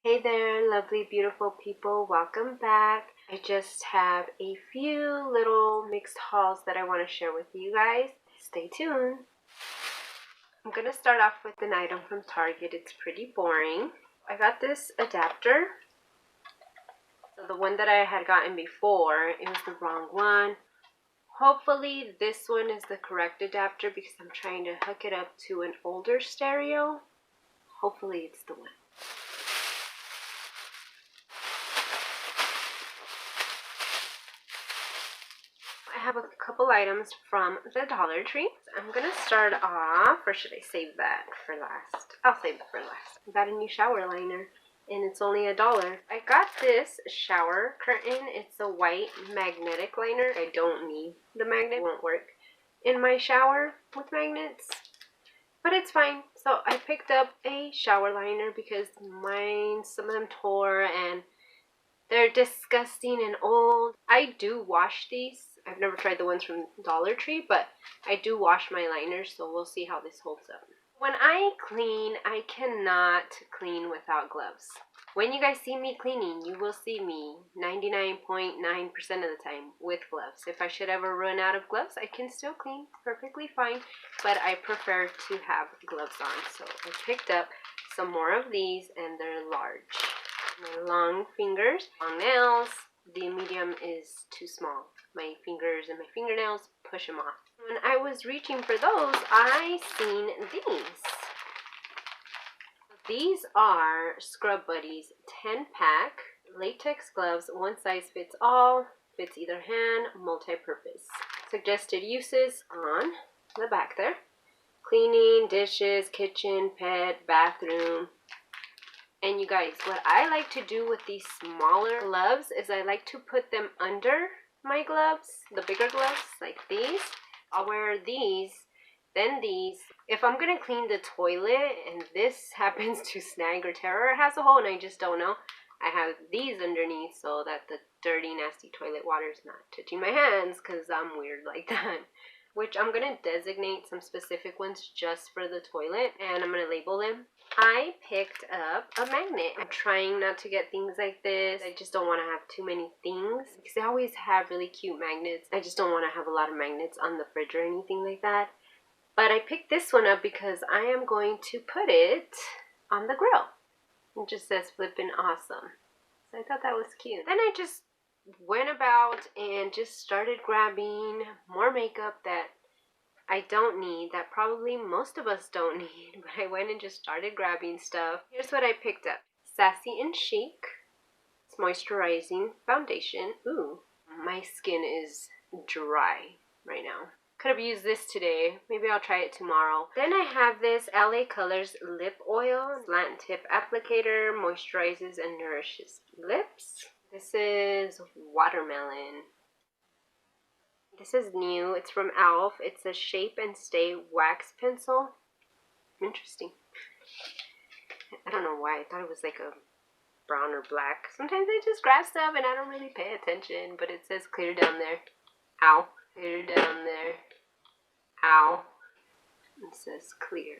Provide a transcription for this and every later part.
Hey there, lovely, beautiful people. Welcome back. I just have a few little mixed hauls that I want to share with you guys. Stay tuned. I'm going to start off with an item from Target. It's pretty boring. I got this adapter. So the one that I had gotten before, it was the wrong one. Hopefully this one is the correct adapter because I'm trying to hook it up to an older stereo. Hopefully it's the one. I have a couple items from the Dollar Tree. I'm going to start off, or should I save that for last? I'll save it for last. I got a new shower liner, and it's only $1. I got this shower curtain. It's a white magnetic liner. I don't need the magnet. It won't work in my shower with magnets, but it's fine. So I picked up a shower liner because mine, some of them tore, and they're disgusting and old. I do wash these. I've never tried the ones from Dollar Tree, but I do wash my liners, so we'll see how this holds up. When I clean, I cannot clean without gloves. When you guys see me cleaning, you will see me 99.9% of the time with gloves. If I should ever run out of gloves, I can still clean perfectly fine, but I prefer to have gloves on. So I picked up some more of these, and they're large. My long fingers, long nails. The medium is too small. My fingers and my fingernails push them off. When I was reaching for those, I seen these. These are Scrub Buddies 10-pack latex gloves, one size fits all, fits either hand, multi-purpose. Suggested uses on the back there: cleaning, dishes, kitchen, pet, bathroom. And you guys, what I like to do with these smaller gloves is I like to put them under my gloves, the bigger gloves, like these. I'll wear these, then these. If I'm going to clean the toilet and this happens to snag or tear or has a hole and I just don't know, I have these underneath so that the dirty, nasty toilet water is not touching my hands, because I'm weird like that. Which I'm going to designate some specific ones just for the toilet, and I'm going to label them. I picked up a magnet. I'm trying not to get things like this. I just don't want to have too many things because they always have really cute magnets. I just don't want to have a lot of magnets on the fridge or anything like that. But I picked this one up because I am going to put it on the grill. It just says flippin' awesome. So I thought that was cute. Then I just went about and just started grabbing more makeup that I don't need, that probably most of us don't need, but I went and just started grabbing stuff. Here's what I picked up. Sassy and Chic. It's moisturizing foundation. Ooh, my skin is dry right now. Could have used this today. Maybe I'll try it tomorrow. Then I have this LA Colors lip oil. Slant tip applicator. Moisturizes and nourishes lips. This is watermelon. This is new. It's from e.l.f. It's a Shape and Stay wax pencil. Interesting. I don't know why. I thought it was like a brown or black. Sometimes I just grab stuff and I don't really pay attention, but it says clear down there. Ow. Clear down there. Ow. It says clear.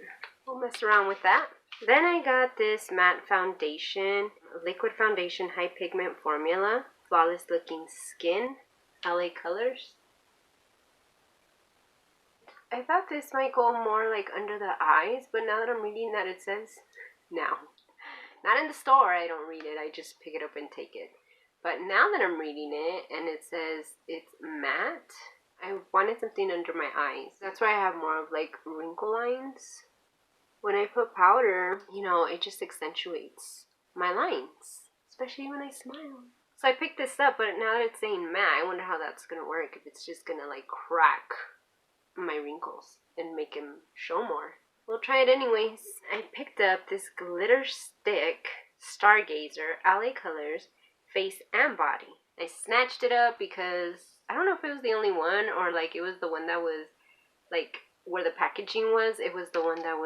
We'll mess around with that. Then I got this matte foundation. Liquid foundation, high pigment formula. Flawless looking skin. LA Colors. I thought this might go more like under the eyes, but now that I'm reading that, it says now. Not in the store, I don't read it, I just pick it up and take it. But now that I'm reading it and it says it's matte, I wanted something under my eyes. That's why I have more of like wrinkle lines. When I put powder, you know, it just accentuates my lines, especially when I smile. So I picked this up, but now that it's saying matte, I wonder how that's gonna work, if it's just gonna like crack my wrinkles and make them show more. We'll try it anyways. I picked up this glitter stick Stargazer LA Colors face and body. I snatched it up because I don't know if it was the only one or like it was the one that was like where the packaging was. It was the one that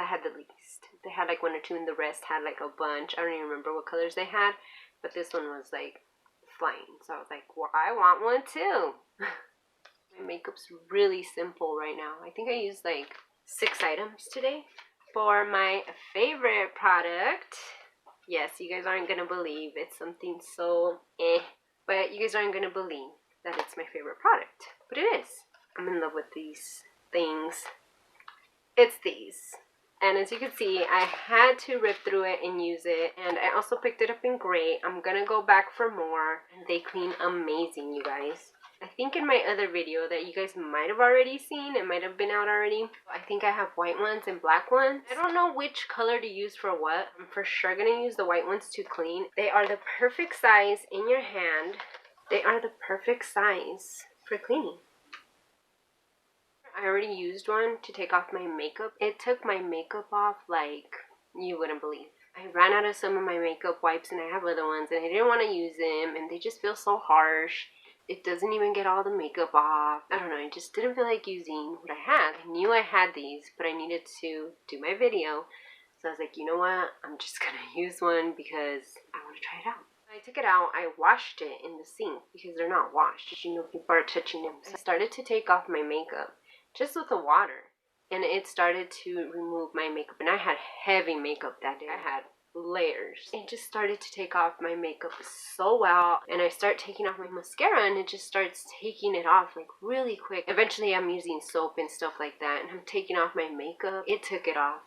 had the least. They had like one or two and the rest had like a bunch. I don't even remember what colors they had, but this one was like flying. So I was like, well, I want one too. My makeup's really simple right now. I think I used like 6 items today. For my favorite product, Yes, you guys aren't gonna believe it's something so eh, but you guys aren't gonna believe that it's my favorite product. But it is. I'm in love with these things. It's these. And as you can see, I had to rip through it and use it. And I also picked it up in gray. I'm gonna go back for more. And they clean amazing, you guys. I think in my other video that you guys might have already seen, it might have been out already, I think I have white ones and black ones. I don't know which color to use for what. I'm for sure gonna use the white ones to clean. They are the perfect size in your hand. They are the perfect size for cleaning. I already used one to take off my makeup. It took my makeup off like you wouldn't believe. I ran out of some of my makeup wipes and I have other ones and I didn't want to use them and they just feel so harsh. It doesn't even get all the makeup off. I don't know, I just didn't feel like using what I had. I knew I had these, but I needed to do my video. So I was like, you know what? I'm just gonna use one because I want to try it out. I took it out, I washed it in the sink because they're not washed. You know, people are touching them. So I started to take off my makeup just with the water. And it started to remove my makeup. And I had heavy makeup that day. I had layers. It just started to take off my makeup so well. And I start taking off my mascara and it just starts taking it off like really quick. Eventually I'm using soap and stuff like that. And I'm taking off my makeup. It took it off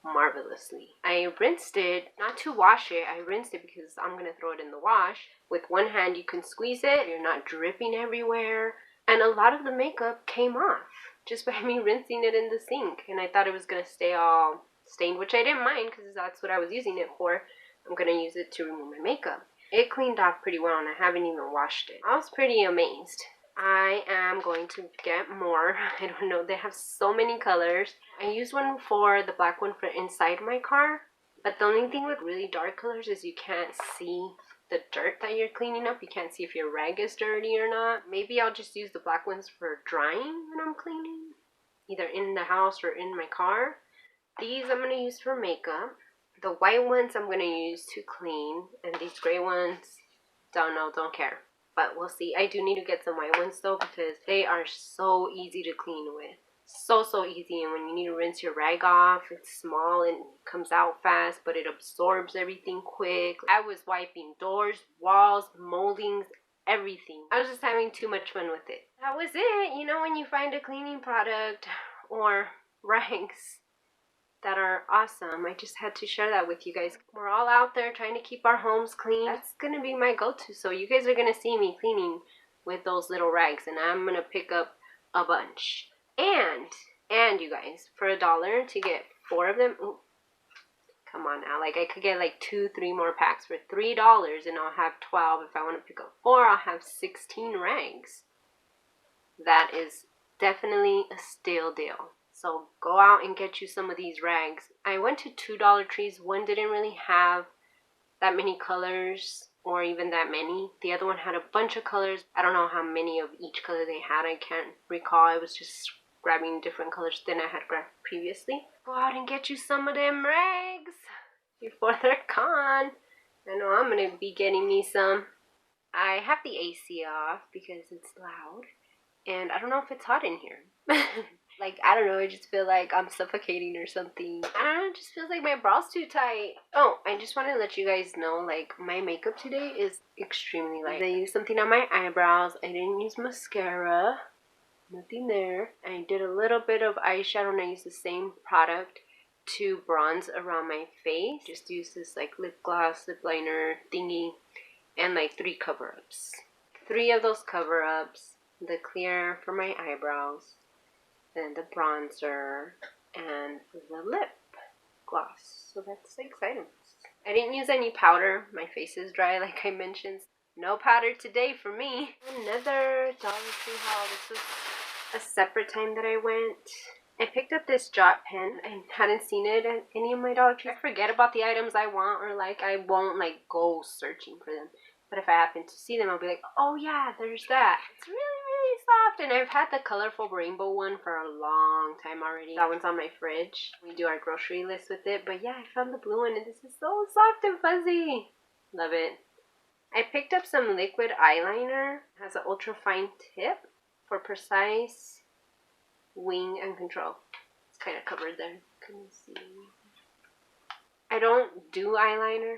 marvelously. I rinsed it, not to wash it, I rinsed it because I'm going to throw it in the wash. With one hand you can squeeze it, you're not dripping everywhere. And a lot of the makeup came off just by me rinsing it in the sink. And I thought it was going to stay all stained, which I didn't mind because that's what I was using it for. I'm going to use it to remove my makeup. It cleaned off pretty well and I haven't even washed it. I was pretty amazed. I am going to get more. I don't know, they have so many colors. I used one for the black one for inside my car. But the only thing with really dark colors is you can't see the dirt that you're cleaning up. You can't see if your rag is dirty or not. Maybe I'll just use the black ones for drying when I'm cleaning, either in the house or in my car. These I'm going to use for makeup. The white ones I'm going to use to clean, and these gray ones, don't know, don't care. But we'll see. I do need to get some white ones though because they are so easy to clean with. So easy. And when you need to rinse your rag off, it's small and comes out fast, but it absorbs everything quick. I was wiping doors, walls, moldings, everything. I was just having too much fun with it. That was it. You know, when you find a cleaning product or rags that are awesome, I just had to share that with you guys. We're all out there trying to keep our homes clean. That's gonna be my go-to. So you guys are gonna see me cleaning with those little rags, and I'm gonna pick up a bunch. And you guys, for $1 to get 4 of them, ooh, come on now, like I could get like 2-3 more packs for $3 and I'll have 12. If I want to pick up 4, I'll have 16 rags. That is definitely a steal deal. So go out and get you some of these rags. I went to 2 Dollar Trees. One didn't really have that many colors or even that many. The other one had a bunch of colors. I don't know how many of each color they had. I can't recall. I was just grabbing different colors than I had grabbed previously. Go out and get you some of them rags before they're gone. I know I'm going to be getting me some. I have the AC off because it's loud. And I don't know if it's hot in here. Like, I don't know, I just feel like I'm suffocating or something. I don't know, it just feels like my brow's too tight. Oh, I just want to let you guys know, like, my makeup today is extremely light. I used something on my eyebrows. I didn't use mascara. Nothing there. I did a little bit of eyeshadow and I used the same product to bronze around my face. Just use this, like, lip gloss, lip liner thingy, and, like, 3 cover-ups. 3 of those cover-ups. The clear for my eyebrows, then the bronzer, and the lip gloss. So that's exciting. I didn't use any powder. My face is dry like I mentioned. No powder today for me. Another Dollar Tree haul. This was a separate time that I went. I picked up this jot pen. I hadn't seen it at any of my Dollar Trees. I forget about the items I want, or like I won't like go searching for them. But if I happen to see them, I'll be like, oh yeah, there's that. It's really soft. And I've had the colorful rainbow one for a long time already. That one's on my fridge. We do our grocery list with it. But yeah, I found the blue one and this is so soft and fuzzy. Love it. I picked up some liquid eyeliner. It has an ultra fine tip for precise wing and control. It's kind of covered there. Can you see? I don't do eyeliner.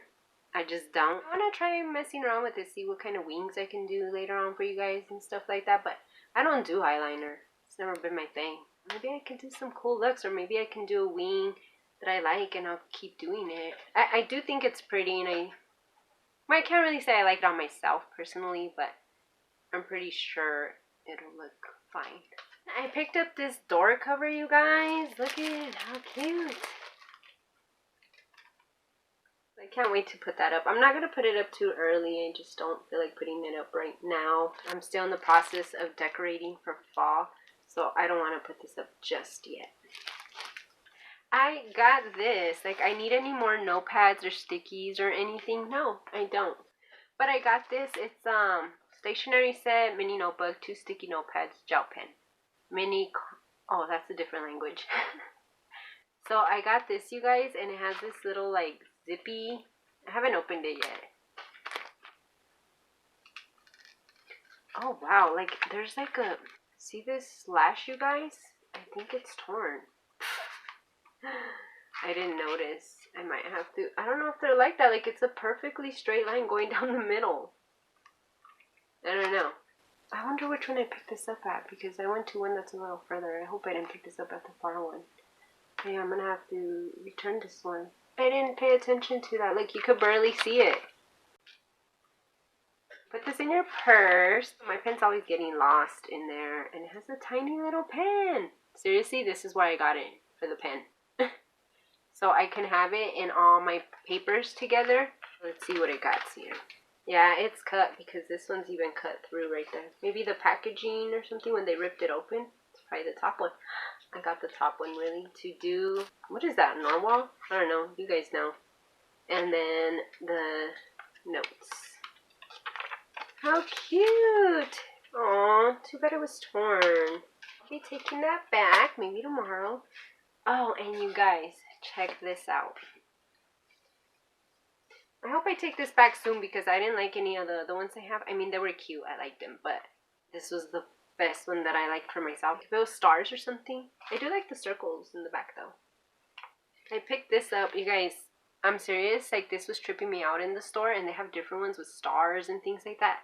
I just don't. I want to try messing around with it, see what kind of wings I can do later on for you guys and stuff like that, but I don't do eyeliner. It's never been my thing. Maybe I can do some cool looks, or maybe I can do a wing that I like and I'll keep doing it. I do think it's pretty, and I can't really say I like it on myself personally, but I'm pretty sure it'll look fine. I picked up this door cover, you guys. Look at it, how cute. I can't wait to put that up. I'm not going to put it up too early. I just don't feel like putting it up right now. I'm still in the process of decorating for fall, so I don't want to put this up just yet. I got this. Like, I need any more notepads or stickies or anything? No, I don't. But I got this. It's stationery set, mini notebook, 2 sticky notepads, gel pen. Oh, that's a different language. So I got this, you guys, and it has this little like zippy. I haven't opened it yet. Oh wow, like there's like a, see this slash, you guys? I think it's torn. I didn't notice. I might have to, I don't know if they're like that. Like it's a perfectly straight line going down the middle. I don't know. I wonder which one I picked this up at, because I went to one that's a little further. I hope I didn't pick this up at the far one. Yeah, I'm gonna have to return this one. I didn't pay attention to that. Like, you could barely see it. Put this in your purse. My pen's always getting lost in there, and it has a tiny little pen. Seriously, this is why I got it, for the pen. So I can have it in all my papers together. Let's see what it got here. Yeah, it's cut, because this one's even cut through right there. Maybe the packaging or something when they ripped it open. It's probably the top one. I got the top one really to do, what is that, normal? I don't know, you guys know. And then the notes. How cute! Aw, too bad it was torn. I'll be taking that back, maybe tomorrow. Oh, and you guys, check this out. I hope I take this back soon, because I didn't like any of the other ones I have. I mean, they were cute, I liked them, but this was the best one that I liked for myself. If it was stars or something. I do like the circles in the back though. I picked this up, you guys. I'm serious, like this was tripping me out in the store, and they have different ones with stars and things like that.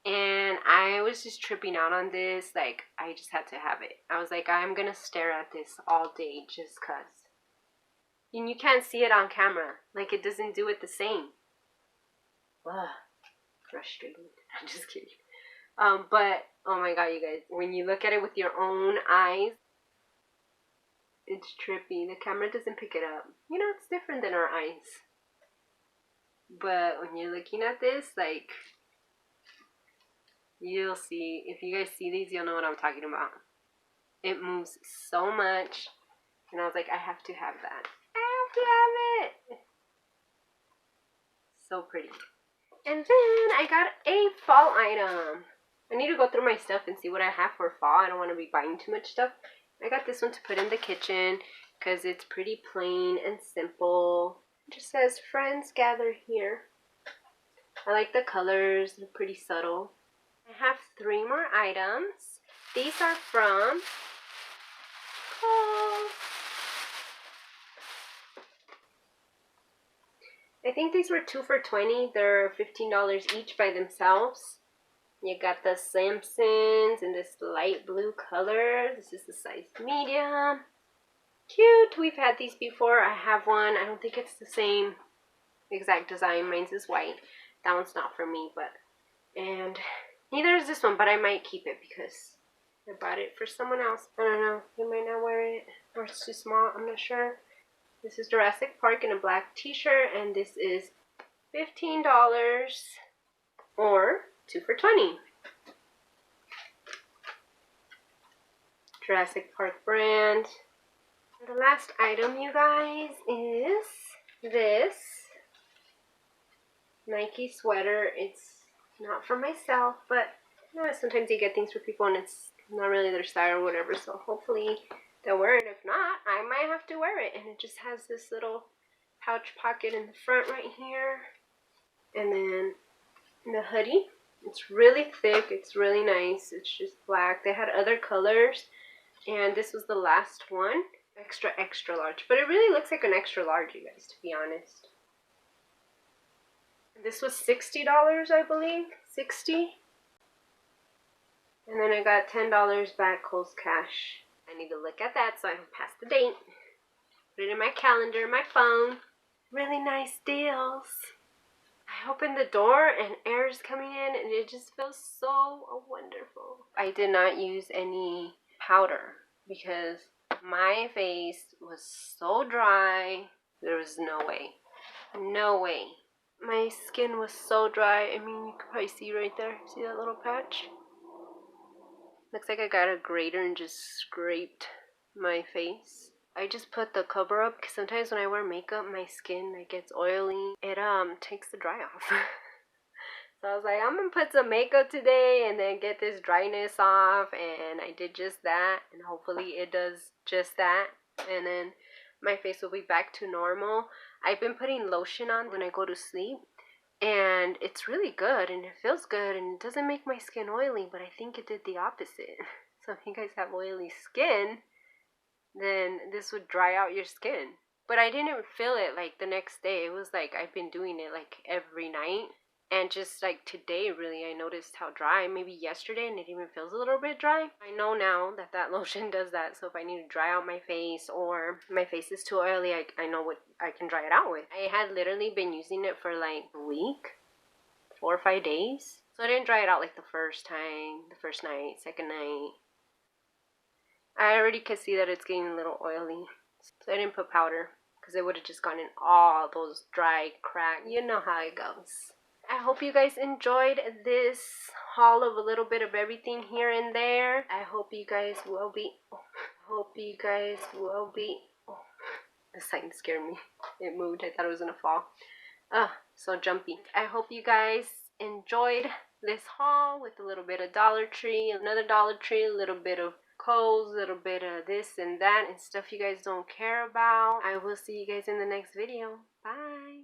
And I was just tripping out on this. Like, I just had to have it. I was like, I'm gonna stare at this all day just cause. And you can't see it on camera. Like, it doesn't do it the same. Ugh, frustrating. I'm just kidding. But, oh my god, you guys, when you look at it with your own eyes, it's trippy. The camera doesn't pick it up. You know, it's different than our eyes. But when you're looking at this, like, you'll see, if you guys see these, you'll know what I'm talking about. It moves so much, and I was like, I have to have that. I have to have it! So pretty. And then I got a fall item. I need to go through my stuff and see what I have for fall. I don't want to be buying too much stuff. I got this one to put in the kitchen because it's pretty plain and simple. It just says, friends gather here. I like the colors. They're pretty subtle. I have 3 more items. These are from Kohls. I think these were 2 for $20. They're $15 each by themselves. You got the Simpsons in this light blue color. This is the size medium. Cute. We've had these before. I have one. I don't think it's the same exact design. Mine's is white. That one's not for me, but, and neither is this one, but I might keep it because I bought it for someone else. I don't know. They might not wear it, or it's too small. I'm not sure. This is Jurassic Park in a black t-shirt, and this is $15 or 2 for $20. Jurassic Park brand. And the last item, you guys, is this Nike sweater. It's not for myself, but you know, sometimes you get things for people and it's not really their style or whatever, so hopefully they'll wear it. If not, I might have to wear it. And it just has this little pouch pocket in the front right here. And then the hoodie. It's really thick. It's really nice. It's just black. They had other colors, and this was the last one. Extra, extra large. But it really looks like an extra large, you guys, to be honest. This was $60, I believe. 60. And then I got $10 back Kohls cash. I need to look at that so I don't pass the date. Put it in my calendar, my phone. Really nice deals. I opened the door and air is coming in and it just feels so wonderful. I did not use any powder because my face was so dry. There was no way. No way. My skin was so dry. I mean, you could probably see right there. See that little patch? Looks like I got a grater and just scraped my face. I just put the cover up because sometimes when I wear makeup, my skin gets oily. It takes the dry off. So I was like, I'm gonna put some makeup today and then get this dryness off, and I did just that, and hopefully it does just that, and then my face will be back to normal. I've been putting lotion on when I go to sleep, and it's really good and it feels good and it doesn't make my skin oily, but I think it did the opposite. So if you guys have oily skin, then this would dry out your skin. But I didn't feel it like the next day. It was like I've been doing it like every night. And just like today, really, I noticed how dry. Maybe yesterday, and it even feels a little bit dry. I know now that that lotion does that. So if I need to dry out my face or my face is too oily, I know what I can dry it out with. I had literally been using it for like a week, 4 or 5 days. So I didn't dry it out like the first time, the first night, second night. I already could see that it's getting a little oily. So I didn't put powder because it would have just gotten all those dry cracks. You know how it goes. I hope you guys enjoyed this haul of a little bit of everything here and there. I hope you guys will be. The sign scared me. It moved. I thought it was gonna fall. So jumpy. I hope you guys enjoyed this haul with a little bit of Dollar Tree, another Dollar Tree, a little bit of Kohls, a little bit of this and that and stuff you guys don't care about. I will see you guys in the next video. Bye.